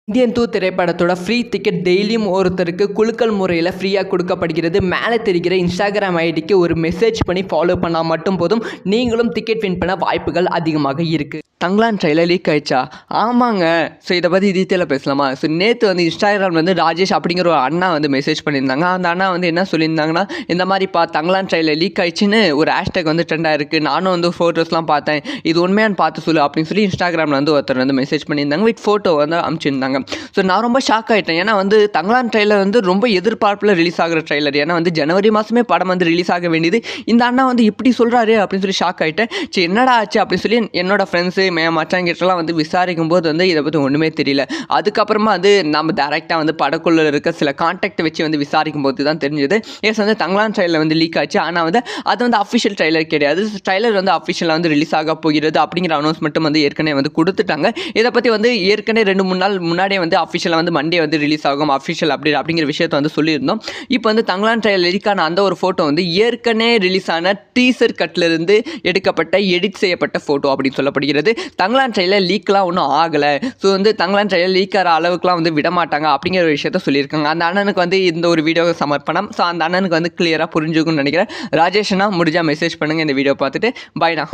Indian 2 திரைப்படத்தோட free ticket டெய்லியும் ஒருத்தருக்கு குலுக்கல் முறையில் ஃப்ரீயாக கொடுக்கப்படுகிறது. மேலே தெரிகிற இன்ஸ்டாகிராம் ஐடிக்கு ஒரு மெசேஜ் பண்ணி ஃபாலோ பண்ணால் மட்டும் போதும், நீங்களும் டிக்கெட் வின் பண்ண வாய்ப்புகள் அதிகமாக இருக்குது. தங்கலான் ட்ரெய்லர் லீக் ஆயிடுச்சா? ஆமாங்க. ஸோ இதை பற்றி டீட்டெயிலாக பேசலாமா? ஸோ நேற்று வந்து இன்ஸ்டாகிராம் வந்து ராஜேஷ் அப்படிங்கிற ஒரு அண்ணா வந்து மெசேஜ் பண்ணியிருந்தாங்க. அந்த அண்ணா வந்து என்ன சொல்லியிருந்தாங்கன்னா, இந்த மாதிரிப்பா தங்கலான் ட்ரெய்லர் லீக் ஆயிடுச்சுன்னு ஒரு ஹேஷ்டேக் வந்து ட்ரெண்டாக இருக்குது, நானும் வந்து ஃபோட்டோஸ்லாம் பார்த்தேன், இது உண்மையானு பார்த்து சொல்லு அப்படின்னு சொல்லி இன்ஸ்டாகிராமில் வந்து ஒருத்தர் வந்து மெசேஜ் பண்ணியிருந்தாங்க, வித் ஃபோட்டோ வந்து அனுப்பிச்சிருந்தாங்க. ஸோ நான் ரொம்ப ஷாக் ஆகிட்டேன். ஏன்னா வந்து தங்கலான் ட்ரெய்லர் வந்து ரொம்ப எதிர்பார்ப்பில் ரிலீஸ் ஆகிற ட்ரெய்லர். ஏன்னா வந்து ஜனவரி மாதமே படம் வந்து ரிலீஸ் ஆக வேண்டியது, இந்த அண்ணா வந்து இப்படி சொல்கிறாரு அப்படின்னு சொல்லி ஷாக் ஆகிட்டேன். சரி என்னடா ஆச்சு அப்படின்னு சொல்லி என்னோட ஃப்ரெண்ட்ஸு மச்சாங்கிட்டலாம் வந்து விசாரிக்கும் போது வந்து இதை பற்றி ஒன்றுமே தெரியல. அதுக்கப்புறமா வந்து நம்ம டேரெக்டாக வந்து படக்குள்ள இருக்க சில கான்டாக்ட் வச்சு வந்து விசாரிக்கும் போது தான் தெரிஞ்சது, எஸ் வந்து தங்கலான் ட்ரெய்லர் வந்து லீக் ஆச்சு. ஆனால் வந்து அது வந்து அஃபிஷியல் ட்ரெய்லர் கிடையாது. ட்ரெய்லர் வந்து அஃபிஷியலாக வந்து ரிலீஸ் ஆக போகிறது அப்படிங்கிற அனௌன்ஸ்மெண்ட்டும் வந்து ஏற்கனவே வந்து கொடுத்துட்டாங்க. இதை பற்றி வந்து ஏற்கனவே 2-3 நாள் முன்னாடியே வந்து அஃபிஷியலாக வந்து மண்டே வந்து ரிலீஸ் ஆகும் அஃபிஷியல் அப்டேட் அப்படிங்கிற விஷயத்தை வந்து சொல்லியிருந்தோம். இப்போ வந்து தங்கலான் ட்ரெய்லர் லீக்கான அந்த ஒரு ஃபோட்டோ வந்து ஏற்கனவே ரிலீஸ் ஆன டீசர் கட்லேருந்து எடுக்கப்பட்ட எடிட் செய்யப்பட்ட ஃபோட்டோ அப்படின்னு சொல்லப்படுகிறது. தங்கலான் ட்ரெய்லர் லீக்லாம் ஒன்றும் ஆகலை, ஸோ வந்து தங்கலான் ட்ரெய்லர் லீக் ஆகிற அளவுக்குலாம் வந்து விடமாட்டாங்க அப்படிங்கிற ஒரு விஷயத்த சொல்லியிருக்காங்க. அந்த அண்ணனுக்கு வந்து இந்த ஒரு வீடியோ சமர்ப்பணம். ஸோ அந்த அண்ணனுக்கு வந்து கிளியராக புரிஞ்சுக்கும்னு நினைக்கிறேன். ராஜேஷ்னா முடிஞ்சால் மெசேஜ் பண்ணுங்கள் இந்த வீடியோ பார்த்துட்டு. பாய்ண்ணா.